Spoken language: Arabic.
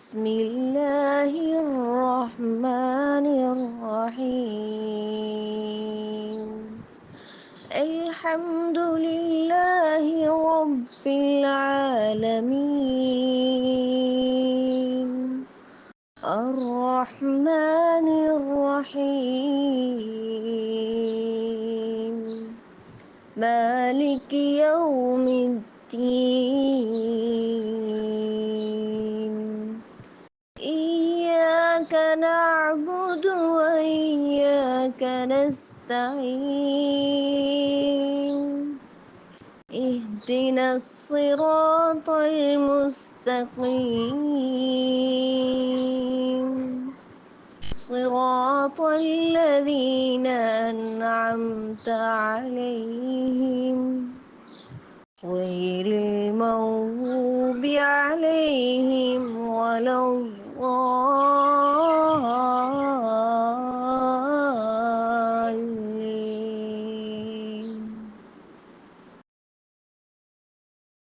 بسم الله الرحمن الرحيم. الحمد لله رب العالمين، الرحمن الرحيم، مالك يوم الدين. إياك نعبد وإياك نستعين، اهدنا الصراط المستقيم، صراط الذين أنعمت عليهم غير المغضوب عليهم ولا الضالين.